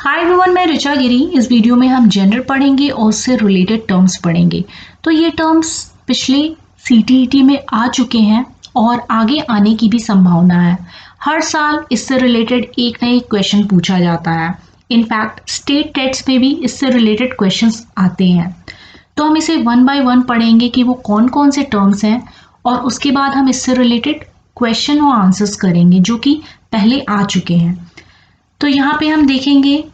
Hi everyone, मैं ऋचा गिरी। इस video में हम जेंडर पढ़ेंगे और उससे रिलेटेड टर्म्स पढ़ेंगे। तो ये टर्म्स पिछले सीटीईटी में आ चुके हैं और आगे आने की भी संभावना है। हर साल इससे रिलेटेड एक ना एक क्वेश्चन पूछा जाता है। इनफैक्ट स्टेट टेट्स में भी इससे रिलेटेड क्वेश्चंस आते हैं। तो हम इसे वन बाय वन पढ़ेंगे कि वो कौन कौन से टर्म्स हैं और उसके बाद हम इससे रिलेटेड क्वेश्चन और आंसर्स करेंगे जो कि पहले आ चुके हैं। तो यहाँ पे हम देखेंगे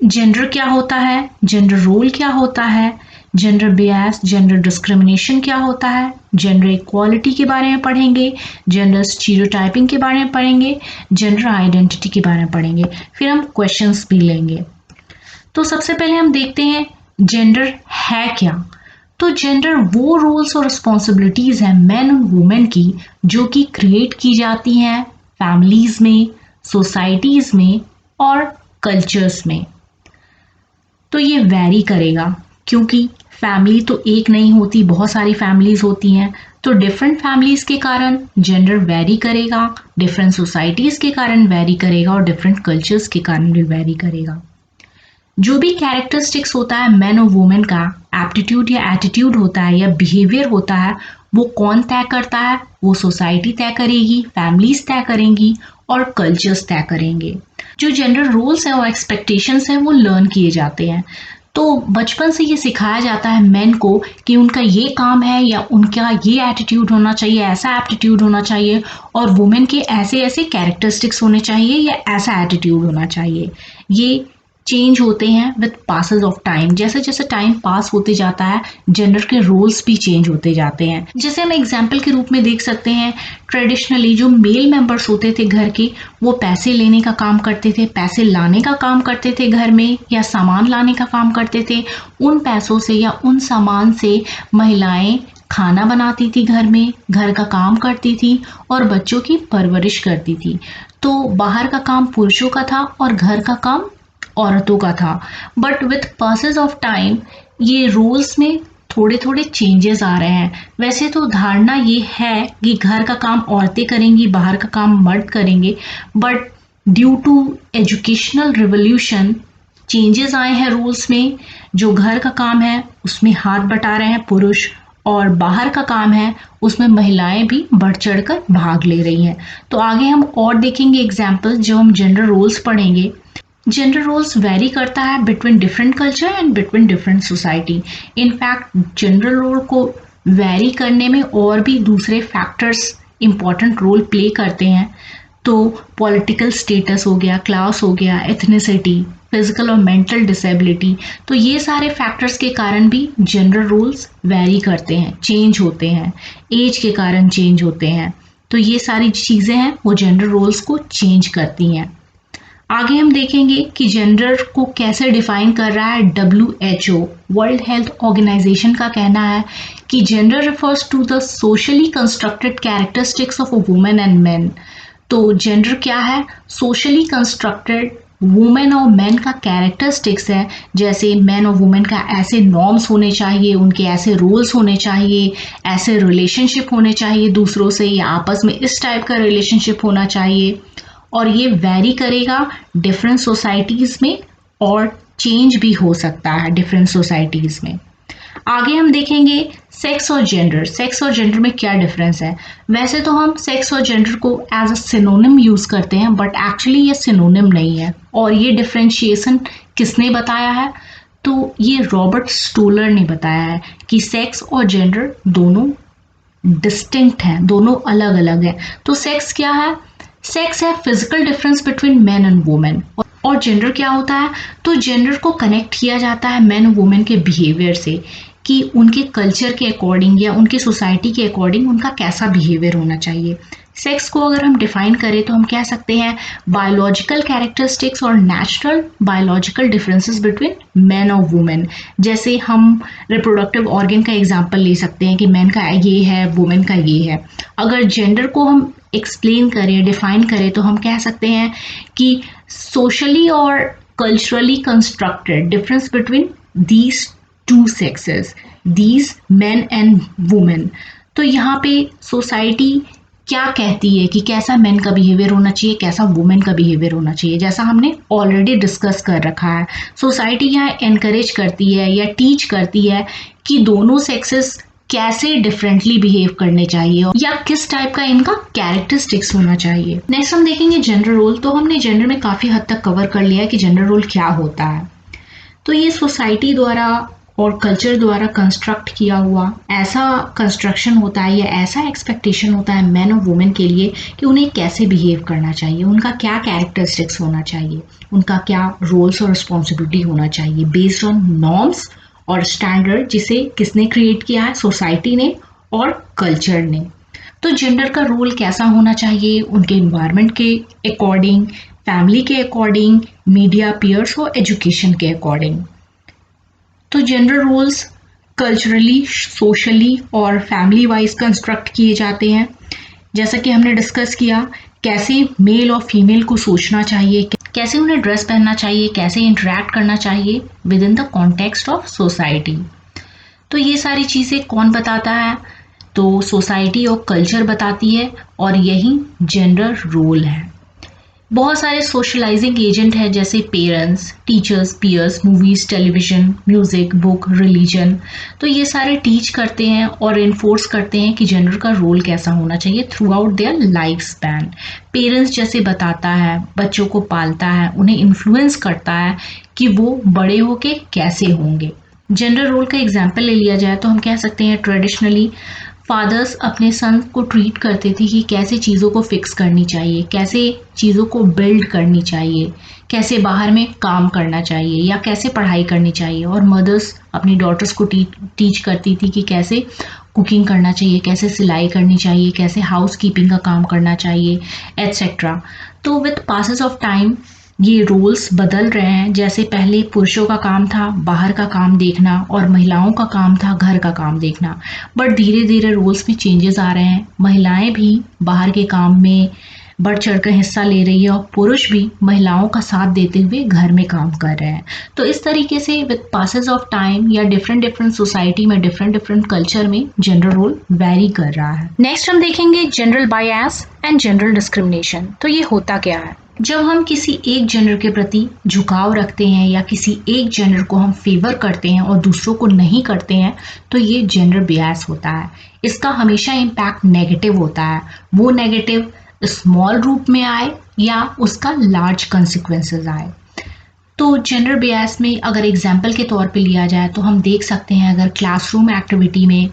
जेंडर क्या होता है, जेंडर रोल क्या होता है, जेंडर बियास, जेंडर डिस्क्रिमिनेशन क्या होता है, जेंडर इक्वालिटी के बारे में पढ़ेंगे, जेंडर स्टीरियोटाइपिंग के बारे में पढ़ेंगे, जेंडर आइडेंटिटी के बारे में पढ़ेंगे। फिर हम क्वेश्चंस भी लेंगे। तो सबसे पहले हम देखते हैं जेंडर है क्या। तो जेंडर वो रोल्स और रिस्पॉन्सिबिलिटीज हैं मैन और वुमेन की जो कि क्रिएट की जाती हैं फैमिलीज में, सोसाइटीज में और कल्चर्स में। तो ये वैरी करेगा क्योंकि फैमिली तो एक नहीं होती, बहुत सारी फैमिलीज होती हैं। तो डिफरेंट फैमिलीज के कारण जेंडर वैरी करेगा, डिफरेंट सोसाइटीज के कारण वैरी करेगा और डिफरेंट कल्चर्स के कारण भी वैरी करेगा। जो भी कैरेक्टरिस्टिक्स होता है मैन और वुमेन का, एप्टीट्यूड या एटीट्यूड होता है या बिहेवियर होता है, वो कौन तय करता है? वो सोसाइटी तय करेगी, फैमिलीज तय करेंगी और कल्चर्स तय करेंगे। जो जेंडर रोल्स हैं और एक्सपेक्टेशंस हैं वो लर्न किए जाते हैं। तो बचपन से ये सिखाया जाता है मेन को कि उनका ये काम है या उनका ये एटीट्यूड होना चाहिए, ऐसा एप्टीट्यूड होना चाहिए, और वुमेन के ऐसे ऐसे कैरेक्टरिस्टिक्स होने चाहिए या ऐसा एटीट्यूड होना चाहिए। ये चेंज होते हैं विद पासेस ऑफ टाइम। जैसे जैसे टाइम पास होते जाता है जेंडर के रोल्स भी चेंज होते जाते हैं। जैसे हम एग्जाम्पल के रूप में देख सकते हैं, ट्रेडिशनली जो मेल मेंबर्स होते थे घर के, वो पैसे लेने का काम करते थे, पैसे लाने का काम करते थे घर में, या सामान लाने का काम करते थे। उन पैसों से या उन सामान से महिलाएं खाना बनाती थी, घर में घर का काम करती थी और बच्चों की परवरिश करती थी। तो बाहर का काम पुरुषों का था और घर का काम औरतों का था। But with passes of time ये रूल्स में थोड़े थोड़े चेंजेस आ रहे हैं। वैसे तो धारणा ये है कि घर का काम औरतें करेंगी, बाहर का काम मर्द करेंगे, but due to educational revolution changes आए हैं रूल्स में। जो घर का काम है उसमें हाथ बटा रहे हैं पुरुष, और बाहर का काम है उसमें महिलाएं भी बढ़ चढ़ कर भाग ले रही हैं। तो आगे हम और देखेंगे एग्जाम्पल जो हम जेंडर रोल्स पढ़ेंगे। जेंडर रोल्स वेरी करता है between different culture and between different society. In fact gender role को वेरी करने में और भी दूसरे फैक्टर्स इंपॉर्टेंट रोल प्ले करते हैं। तो पॉलिटिकल स्टेटस हो गया, क्लास हो गया, एथनिसिटी, फिजिकल और मेंटल डिसेबिलिटी, तो ये सारे फैक्टर्स के कारण भी जेंडर रोल्स वेरी करते हैं, चेंज होते हैं, एज के कारण चेंज होते हैं। तो ये सारी चीज़ें हैं वो जेंडर रोल्स को चेंज करती हैं। आगे हम देखेंगे कि जेंडर को कैसे डिफाइन कर रहा है WHO, वर्ल्ड हेल्थ ऑर्गेनाइजेशन का कहना है कि gender refers to the socially constructed characteristics of a women and man. तो जेंडर क्या है? सोशली कंस्ट्रक्टेड वुमेन और मैन का कैरेक्टरिस्टिक्स है। जैसे मैन और वुमेन का ऐसे नॉर्म्स होने चाहिए, उनके ऐसे रोल्स होने चाहिए, ऐसे रिलेशनशिप होने चाहिए दूसरों से, या आपस में इस टाइप का रिलेशनशिप होना चाहिए। और ये वेरी करेगा डिफरेंट सोसाइटीज़ में और चेंज भी हो सकता है डिफरेंट सोसाइटीज़ में। आगे हम देखेंगे सेक्स और जेंडर। सेक्स और जेंडर में क्या डिफरेंस है? वैसे तो हम सेक्स और जेंडर को एज अ सिनोनिम यूज़ करते हैं, बट एक्चुअली ये सिनोनिम नहीं है। और ये डिफरेंशिएशन किसने बताया है? तो ये रॉबर्ट स्टोलर ने बताया है कि सेक्स और जेंडर दोनों डिस्टिंक्ट हैं, दोनों अलग अलग हैं। तो सेक्स क्या है? सेक्स है physical difference between man and women. और जेंडर क्या होता है? तो जेंडर को कनेक्ट किया जाता है मैन और वुमेन के बिहेवियर से, कि उनके कल्चर के अकॉर्डिंग या उनके सोसाइटी के अकॉर्डिंग उनका कैसा बिहेवियर होना चाहिए। सेक्स को अगर हम डिफाइन करें तो हम कह सकते हैं बायोलॉजिकल कैरेक्टरिस्टिक्स और natural biological differences between man और वुमेन। जैसे हम रिप्रोडक्टिव ऑर्गन का एग्जांपल ले सकते हैं कि मैन का ये है, वुमेन का ये है। अगर जेंडर को हम एक्सप्लेन करें, डिफाइन करें, तो हम कह सकते हैं कि सोशली और culturally constructed difference between these two sexes, these man and women. तो यहाँ पे सोसाइटी क्या कहती है कि कैसा मेन का बिहेवियर होना चाहिए, कैसा वुमेन का बिहेवियर होना चाहिए। जैसा हमने ऑलरेडी डिस्कस कर रखा है, सोसाइटी यहाँ एनकरेज करती है या टीच करती है कि दोनों सेक्सेस कैसे डिफरेंटली बिहेव करने चाहिए या किस टाइप का इनका कैरेक्टरिस्टिक्स होना चाहिए। नेक्स्ट हम देखेंगे जेंडर रोल। तो हमने जेंडर में काफ़ी हद तक कवर कर लिया है कि जेंडर रोल क्या होता है। तो ये सोसाइटी द्वारा और कल्चर द्वारा कंस्ट्रक्ट किया हुआ ऐसा कंस्ट्रक्शन होता है या ऐसा एक्सपेक्टेशन होता है मैन और वुमेन के लिए कि उन्हें कैसे बिहेव करना चाहिए, उनका क्या कैरेक्टरिस्टिक्स होना चाहिए, उनका क्या रोल्स और रिस्पॉन्सिबिलिटी होना चाहिए बेस्ड ऑन नॉर्म्स और स्टैंडर्ड, जिसे किसने क्रिएट किया है, सोसाइटी ने और कल्चर ने। तो जेंडर का रोल कैसा होना चाहिए, उनके इन्वायरमेंट के अकॉर्डिंग, फैमिली के अकॉर्डिंग, मीडिया, पीयर्स और एजुकेशन के अकॉर्डिंग। तो जेंडर रोल्स कल्चरली, सोशली और फैमिली वाइज कंस्ट्रक्ट किए जाते हैं। जैसा कि हमने डिस्कस किया कैसे मेल और फीमेल को सोचना चाहिए, कैसे उन्हें ड्रेस पहनना चाहिए, कैसे इंटरेक्ट करना चाहिए with in the context of society. तो ये सारी चीज़ें कौन बताता है, तो सोसाइटी और कल्चर बताती है और यही जेंडर रोल है। बहुत सारे सोशलाइजिंग एजेंट हैं जैसे parents, teachers, peers, movies, television, music, book, religion. तो ये सारे टीच करते हैं और इन्फोर्स करते हैं कि जेंडर का रोल कैसा होना चाहिए through out their life span. Parents जैसे बताता है, बच्चों को पालता है, उन्हें इन्फ्लुएंस करता है कि वो बड़े होके कैसे होंगे। जेंडर रोल का एग्जाम्पल ले लिया जाए तो हम कह सकते हैं ट्रेडिशनली फादर्स अपने सन को ट्रीट करते थे कि कैसे चीज़ों को फिक्स करनी चाहिए, कैसे चीज़ों को बिल्ड करनी चाहिए, कैसे बाहर में काम करना चाहिए या कैसे पढ़ाई करनी चाहिए। और मदर्स अपनी डॉटर्स को टीच करती थी कि कैसे कुकिंग करना चाहिए, कैसे सिलाई करनी चाहिए, कैसे हाउस कीपिंग का काम करना चाहिए, एट्सेट्रा। तो विथ पासेस ऑफ टाइम ये रोल्स बदल रहे हैं। जैसे पहले पुरुषों का काम था बाहर का काम देखना और महिलाओं का काम था घर का काम देखना, बट धीरे धीरे रोल्स में चेंजेस आ रहे हैं। महिलाएं भी बाहर के काम में बढ़ चढ़कर हिस्सा ले रही है और पुरुष भी महिलाओं का साथ देते हुए घर में काम कर रहे हैं। तो इस तरीके से विद पासेस ऑफ टाइम या डिफरेंट डिफरेंट सोसाइटी में, डिफरेंट डिफरेंट कल्चर में जेंडर रोल वेरी कर रहा है। नेक्स्ट हम देखेंगे general bias and general discrimination. तो ये होता क्या है, जब हम किसी एक जेंडर के प्रति झुकाव रखते हैं या किसी एक जेंडर को हम फेवर करते हैं और दूसरों को नहीं करते हैं, तो ये जेंडर बियस होता है। इसका हमेशा इम्पैक्ट नेगेटिव होता है, वो नेगेटिव स्मॉल रूप में आए या उसका लार्ज कंसिक्वेंसेस आए। तो जेंडर बियस में अगर एग्जाम्पल के तौर पे लिया जाए तो हम देख सकते हैं अगर क्लासरूम एक्टिविटी में,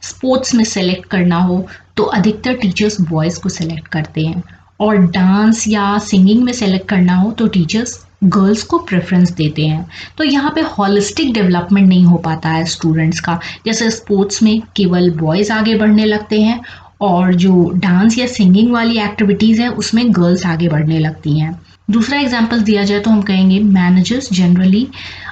स्पोर्ट्स में सेलेक्ट करना हो तो अधिकतर टीचर्स बॉयज़ को सेलेक्ट करते हैं, और डांस या सिंगिंग में सेलेक्ट करना हो तो टीचर्स गर्ल्स को प्रेफरेंस देते हैं। तो यहाँ पे हॉलिस्टिक डेवलपमेंट नहीं हो पाता है स्टूडेंट्स का। जैसे स्पोर्ट्स में केवल बॉयज़ आगे बढ़ने लगते हैं और जो डांस या सिंगिंग वाली एक्टिविटीज़ है उसमें गर्ल्स आगे बढ़ने लगती हैं। दूसरा एग्जाम्पल दिया जाए तो हम कहेंगे मैनेजर्स जनरली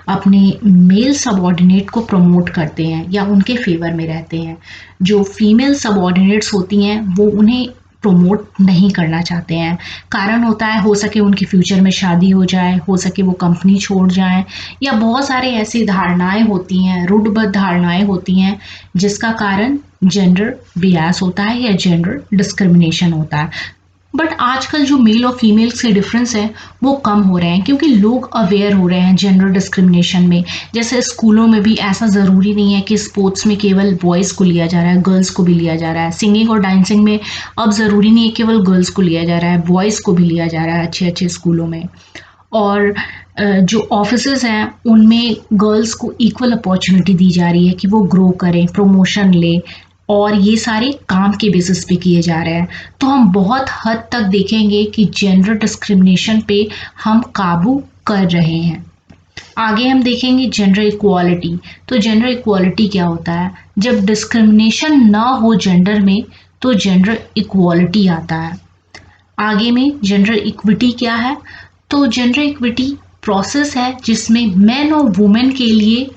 अपने मेल सबऑर्डिनेट को प्रमोट करते हैं या उनके फेवर में रहते हैं। जो फीमेल सबऑर्डिनेट्स होती हैं वो उन्हें प्रमोट नहीं करना चाहते हैं। कारण होता है हो सके उनकी फ्यूचर में शादी हो जाए, हो सके वो कंपनी छोड़ जाएं, या बहुत सारे ऐसी धारणाएं होती हैं, रूढ़बद्ध धारणाएं होती हैं जिसका कारण जेंडर बियस होता है या जेंडर डिस्क्रिमिनेशन होता है। बट आजकल जो मेल और फीमेल्स के डिफरेंस है वो कम हो रहे हैं क्योंकि लोग अवेयर हो रहे हैं जेंडर डिस्क्रिमिनेशन में। जैसे स्कूलों में भी ऐसा ज़रूरी नहीं है कि स्पोर्ट्स में केवल बॉयज़ को लिया जा रहा है, गर्ल्स को भी लिया जा रहा है। सिंगिंग और डांसिंग में अब ज़रूरी नहीं है केवल गर्ल्स को लिया जा रहा है, बॉयज़ को भी लिया जा रहा है अच्छे अच्छे स्कूलों में। और जो ऑफिसेज हैं उनमें गर्ल्स को इक्वल अपॉर्चुनिटी दी जा रही है कि वो ग्रो करें, प्रमोशन ले, और ये सारे काम के बेसिस पे किए जा रहे हैं। तो हम बहुत हद तक देखेंगे कि जेंडर डिस्क्रिमिनेशन पे हम काबू कर रहे हैं। आगे हम देखेंगे जेंडर इक्वालिटी। तो जेंडर इक्वालिटी क्या होता है, जब डिस्क्रिमिनेशन ना हो जेंडर में तो जेंडर इक्वालिटी आता है। आगे में जेंडर इक्विटी क्या है, तो जेंडर इक्विटी प्रोसेस है जिसमें मेन और वुमेन के लिए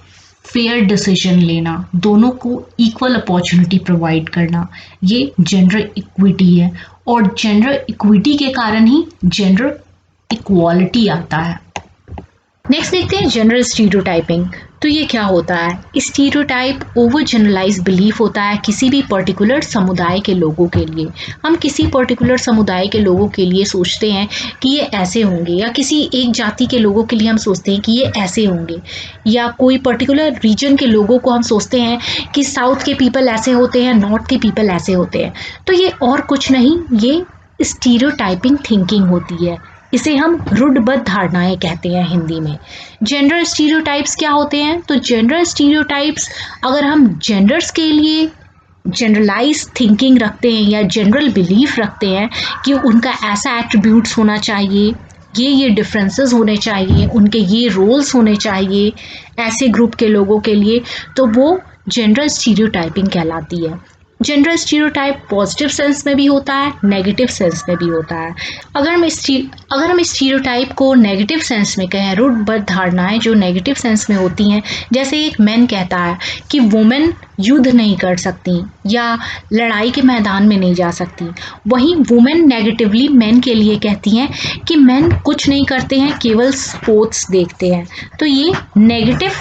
फेयर डिसीजन लेना, दोनों को इक्वल अपॉर्चुनिटी प्रोवाइड करना, ये जेंडर इक्विटी है। और जेंडर इक्विटी के कारण ही जेंडर इक्वालिटी आता है। नेक्स्ट देखते हैं जेंडर स्टीरियोटाइपिंग। तो तो ये क्या होता है? स्टीरियोटाइप ओवर जनरलाइज बिलीफ होता है किसी भी पर्टिकुलर समुदाय के लोगों के लिए। हम किसी पर्टिकुलर समुदाय के लोगों के लिए सोचते हैं कि ये ऐसे होंगे, या किसी एक जाति के लोगों के लिए हम सोचते हैं कि ये ऐसे होंगे, या कोई पर्टिकुलर रीजन के लोगों को हम सोचते हैं कि साउथ के पीपल ऐसे होते हैं, नॉर्थ के पीपल ऐसे होते हैं। तो ये और कुछ नहीं, ये स्टीरियोटाइपिंग थिंकिंग होती है। इसे हम रूढ़िबद्ध धारणाएं कहते हैं हिंदी में। जेंडर स्टीरियोटाइप्स क्या होते हैं? तो जेंडर स्टीरियोटाइप्स, अगर हम जेंडर्स के लिए जनरलाइज थिंकिंग रखते हैं या जनरल बिलीफ रखते हैं कि उनका ऐसा एट्रीब्यूट्स होना चाहिए, ये डिफरेंसेस होने चाहिए, उनके ये रोल्स होने चाहिए ऐसे ग्रुप के लोगों के लिए, तो वो जेंडर स्टीरियोटाइपिंग कहलाती है। जेंडर स्टीरियोटाइप पॉजिटिव सेंस में भी होता है, नेगेटिव सेंस में भी होता है। अगर हम स्टीरियोटाइप को नेगेटिव सेंस में कहें, रूढ़िबद्ध धारणाएं जो नेगेटिव सेंस में होती हैं, जैसे एक मैन कहता है कि वुमेन युद्ध नहीं कर सकती या लड़ाई के मैदान में नहीं जा सकती, वहीं वुमेन नेगेटिवली मैन के लिए कहती हैं कि मैन कुछ नहीं करते हैं, केवल स्पोर्ट्स देखते हैं। तो ये नेगेटिव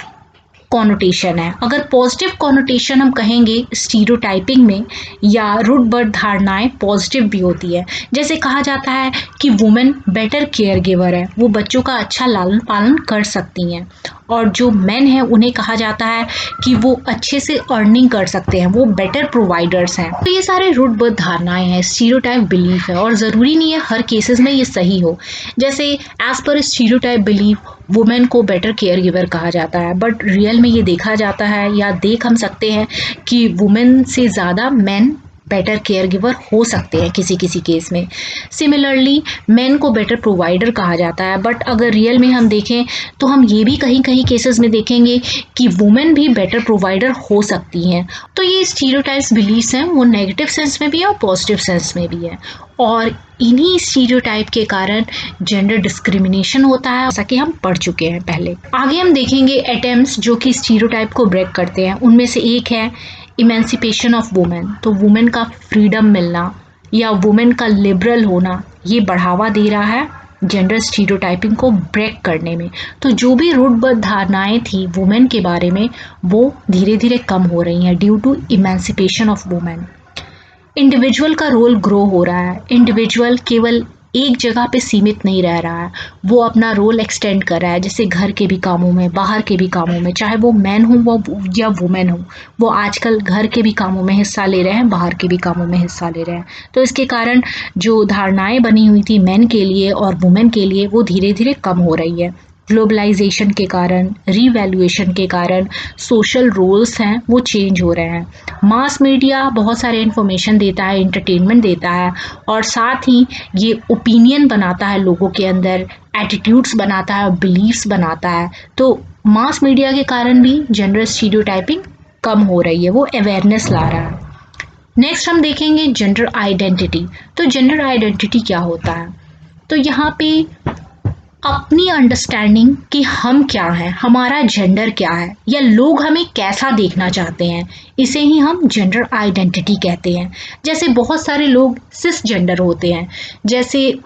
कॉनोटेशन है। अगर पॉजिटिव कॉनोटेशन हम कहेंगे स्टीरियोटाइपिंग में या रूढ़िबद्ध धारणाएं पॉजिटिव भी होती है। जैसे कहा जाता है कि वुमेन बेटर केयर गिवर है, वो बच्चों का अच्छा लालन पालन कर सकती हैं, और जो मेन है उन्हें कहा जाता है कि वो अच्छे से अर्निंग कर सकते हैं, वो बेटर प्रोवाइडर्स हैं। तो ये सारे रूढ़िबद्ध धारणाएं हैं, स्टीरियोटाइप बिलीफ है, और ज़रूरी नहीं है हर केसेस में ये सही हो। जैसे as per stereotype belief women को बेटर केयर गिवर कहा जाता है, बट रियल में ये देखा जाता है या देख हम सकते हैं कि वुमेन से ज़्यादा मेन बेटर केयर गिवर हो सकते हैं किसी किसी केस में। सिमिलरली मेन को बेटर प्रोवाइडर कहा जाता है, बट अगर रियल में हम देखें तो हम ये भी कहीं कहीं केसेस में देखेंगे कि वुमेन भी बेटर प्रोवाइडर हो सकती हैं। तो ये स्टीरियोटाइप्स बिलीफ्स हैं, वो नेगेटिव सेंस में भी है और पॉजिटिव सेंस में भी है, और इन्हीं स्टीरियोटाइप के कारण जेंडर डिस्क्रिमिनेशन होता है, जैसा कि हम पढ़ चुके हैं पहले। आगे हम देखेंगे अटेम्प्ट्स जो कि स्टीरियोटाइप को ब्रेक करते हैं। उनमें से एक है इमेंसिपेशन ऑफ वुमेन। तो वुमेन का फ्रीडम मिलना या वुमेन का लिबरल होना, ये बढ़ावा दे रहा है जेंडर स्टीरियोटाइपिंग को ब्रेक करने में। तो जो भी रूढ़िबद्ध धारणाएं थी वुमेन के बारे में, वो धीरे धीरे कम हो रही हैं due to emancipation of women. Individual का रोल ग्रो हो रहा है। इंडिविजुअल केवल एक जगह पे सीमित नहीं रह रहा है, वो अपना रोल एक्सटेंड कर रहा है, जैसे घर के भी कामों में, बाहर के भी कामों में, चाहे वो मैन हो वो या वुमेन हो, वो आजकल घर के भी कामों में हिस्सा ले रहे हैं, बाहर के भी कामों में हिस्सा ले रहे हैं। तो इसके कारण जो धारणाएं बनी हुई थी मैन के लिए और वुमेन के लिए, वो धीरे धीरे कम हो रही है। ग्लोबलाइजेशन के कारण, रीवैल्यूएशन के कारण सोशल रोल्स हैं वो चेंज हो रहे हैं। मास मीडिया बहुत सारे इन्फॉर्मेशन देता है, एंटरटेनमेंट देता है, और साथ ही ये ओपिनियन बनाता है लोगों के अंदर, एटीट्यूड्स बनाता है, बिलीव्स बनाता है। तो मास मीडिया के कारण भी जेंडर स्टीरियोटाइपिंग कम हो रही है, वो अवेयरनेस ला रहा है। नेक्स्ट हम देखेंगे जेंडर आइडेंटिटी। तो जेंडर आइडेंटिटी क्या होता है? तो यहाँ पे अपनी अंडरस्टैंडिंग कि हम क्या हैं, हमारा जेंडर क्या है, या लोग हमें कैसा देखना चाहते हैं, इसे ही हम जेंडर आइडेंटिटी कहते हैं। जैसे बहुत सारे लोग सिस जेंडर होते हैं, जैसे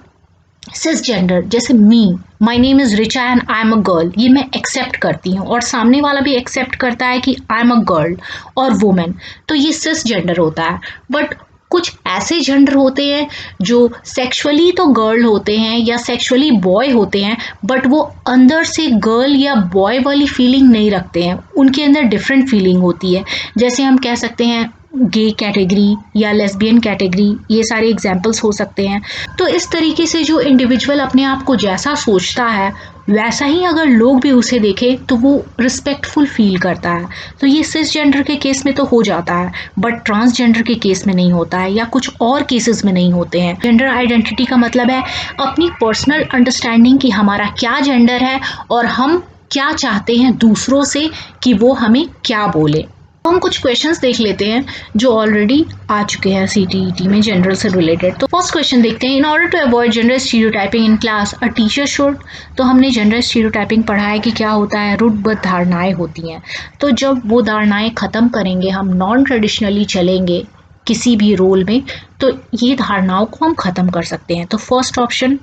सिस जेंडर, जैसे my name is Richa and I am a girl, ये मैं एक्सेप्ट करती हूँ और सामने वाला भी एक्सेप्ट करता है कि आई एम अ गर्ल और वुमेन, तो ये सिस जेंडर होता है। बट कुछ ऐसे जेंडर होते हैं जो सेक्सुअली तो गर्ल होते हैं या सेक्सुअली बॉय होते हैं, बट वो अंदर से गर्ल या बॉय वाली फीलिंग नहीं रखते हैं, उनके अंदर डिफरेंट फीलिंग होती है। जैसे हम कह सकते हैं गे कैटेगरी या लेस्बियन कैटेगरी, ये सारे एग्जाम्पल्स हो सकते हैं। तो इस तरीके से जो इंडिविजुअल अपने आप को जैसा सोचता है वैसा ही अगर लोग भी उसे देखें तो वो रिस्पेक्टफुल फील करता है। तो ये सिस जेंडर के केस में तो हो जाता है, बट ट्रांसजेंडर के केस में नहीं होता है, या कुछ और केसेस में नहीं होते हैं। जेंडर आइडेंटिटी का मतलब है अपनी पर्सनल अंडरस्टैंडिंग कि हमारा क्या जेंडर है और हम क्या चाहते हैं दूसरों से कि वो हमें क्या बोले। हम कुछ क्वेश्चंस देख लेते हैं जो ऑलरेडी आ चुके हैं सीटीईटी में जेंडर से रिलेटेड। तो फर्स्ट क्वेश्चन देखते हैं, in order to avoid gender stereotyping in class a teacher should. तो हमने जेंडर स्टीरियोटाइपिंग पढ़ा है कि क्या होता है, रूढ़िबद्ध धारणाएं होती हैं। तो जब वो धारणाएं खत्म करेंगे, हम नॉन ट्रेडिशनली चलेंगे किसी भी रोल में, तो ये धारणाओं को हम खत्म कर सकते हैं। तो फर्स्ट ऑप्शन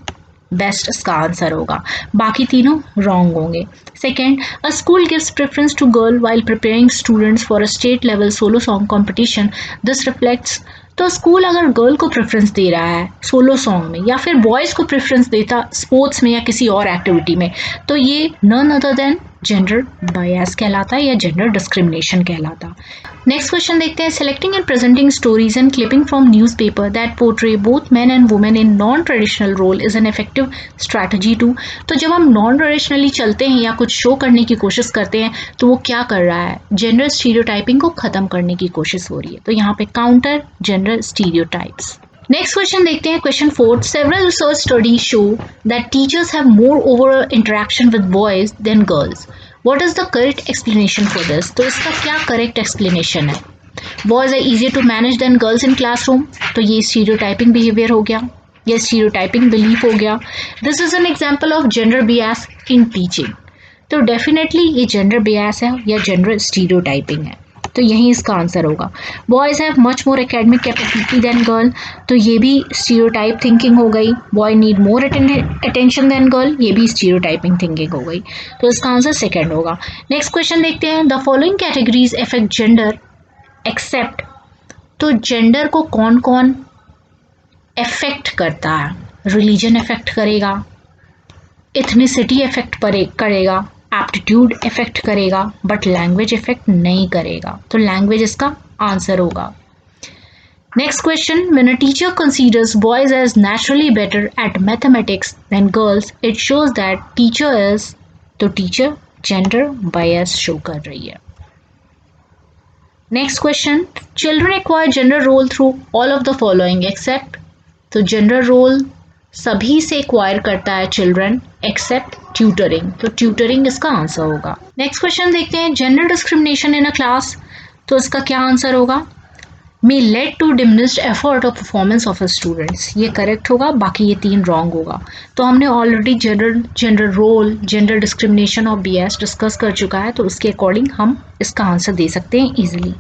बेस्ट इसका आंसर होगा, बाकी तीनों रॉन्ग होंगे। Second, a school gives preference to girl while preparing students for a state level solo song competition, this reflects. तो स्कूल अगर गर्ल को प्रेफरेंस दे रहा है सोलो सॉन्ग में या फिर बॉयज़ को प्रेफरेंस देता स्पोर्ट्स में या किसी और एक्टिविटी में, तो ये none other than gender bias कहलाता है या जेंडर डिस्क्रिमिनेशन कहलाता। नेक्स्ट क्वेश्चन देखते हैं, selecting and presenting stories and clipping from newspaper that portray both men and women in non traditional role is an effective strategy to. तो जब हम non traditionally चलते हैं या कुछ शो करने की कोशिश करते हैं तो वो क्या कर रहा है, जेंडर स्टीरियोटाइपिंग को खत्म करने की कोशिश हो रही है। तो यहाँ पे counter gender stereotypes. Next question देखते हैं, question 4, several research studies show that teachers have more overall interaction with boys than girls, what is the correct explanation for this. तो इसका क्या करेक्ट एक्सप्लेनेशन है, boys are easier to manage than girls in classroom, तो ये stereotyping behaviour हो गया, ये stereotyping belief हो गया। This is an example of gender Beas in teaching, तो डेफिनेटली ये जेंडर बियास है या जेंडर स्टीरियोटाइपिंग है, तो यही इसका आंसर होगा। Boys have much more academic capability than girl, तो ये भी स्टीरियोटाइप थिंकिंग हो गई। Boy need more attention than girl, ये भी स्टीरियोटाइपिंग थिंकिंग हो गई, तो इसका आंसर सेकंड होगा। नेक्स्ट क्वेश्चन देखते हैं, the following categories affect gender except, तो जेंडर को कौन कौन अफेक्ट करता है, रिलीजन अफेक्ट करेगा, इथनिसिटी अफेक्ट करेगा, एप्टीट्यूड इफेक्ट करेगा, बट लैंग्वेज इफेक्ट नहीं करेगा, तो लैंग्वेज इसका आंसर होगा। Next question, when a teacher considers boys as naturally better at mathematics than girls it shows that teacher is, तो टीचर जेंडर बायस शो कर रही है। Next question, children acquire gender role through all of the following except, तो gender role सभी से acquire करता है children except tutoring, तो ट्यूटरिंग इसका आंसर होगा। नेक्स्ट क्वेश्चन देखते हैं, gender discrimination in a class, तो इसका क्या आंसर होगा, may lead to diminished effort और परफॉर्मेंस ऑफ स्टूडेंट्स, ये करेक्ट होगा, बाकी ये तीन रॉन्ग होगा। तो हमने already gender role, gender discrimination और बीएस डिस्कस कर चुका है, तो उसके अकॉर्डिंग हम इसका आंसर दे सकते हैं इजीली।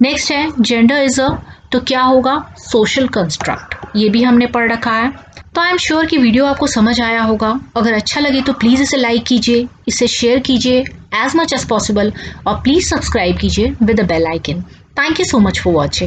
नेक्स्ट है जेंडर इज अ, तो क्या होगा, सोशल कंस्ट्रक्ट, ये भी हमने पढ़ रखा है। तो आई एम श्योर कि वीडियो आपको समझ आया होगा, अगर अच्छा लगे तो प्लीज़ इसे लाइक कीजिए, इसे शेयर कीजिए एज मच एज पॉसिबल और प्लीज़ सब्सक्राइब कीजिए with the bell icon. Thank you so much for watching.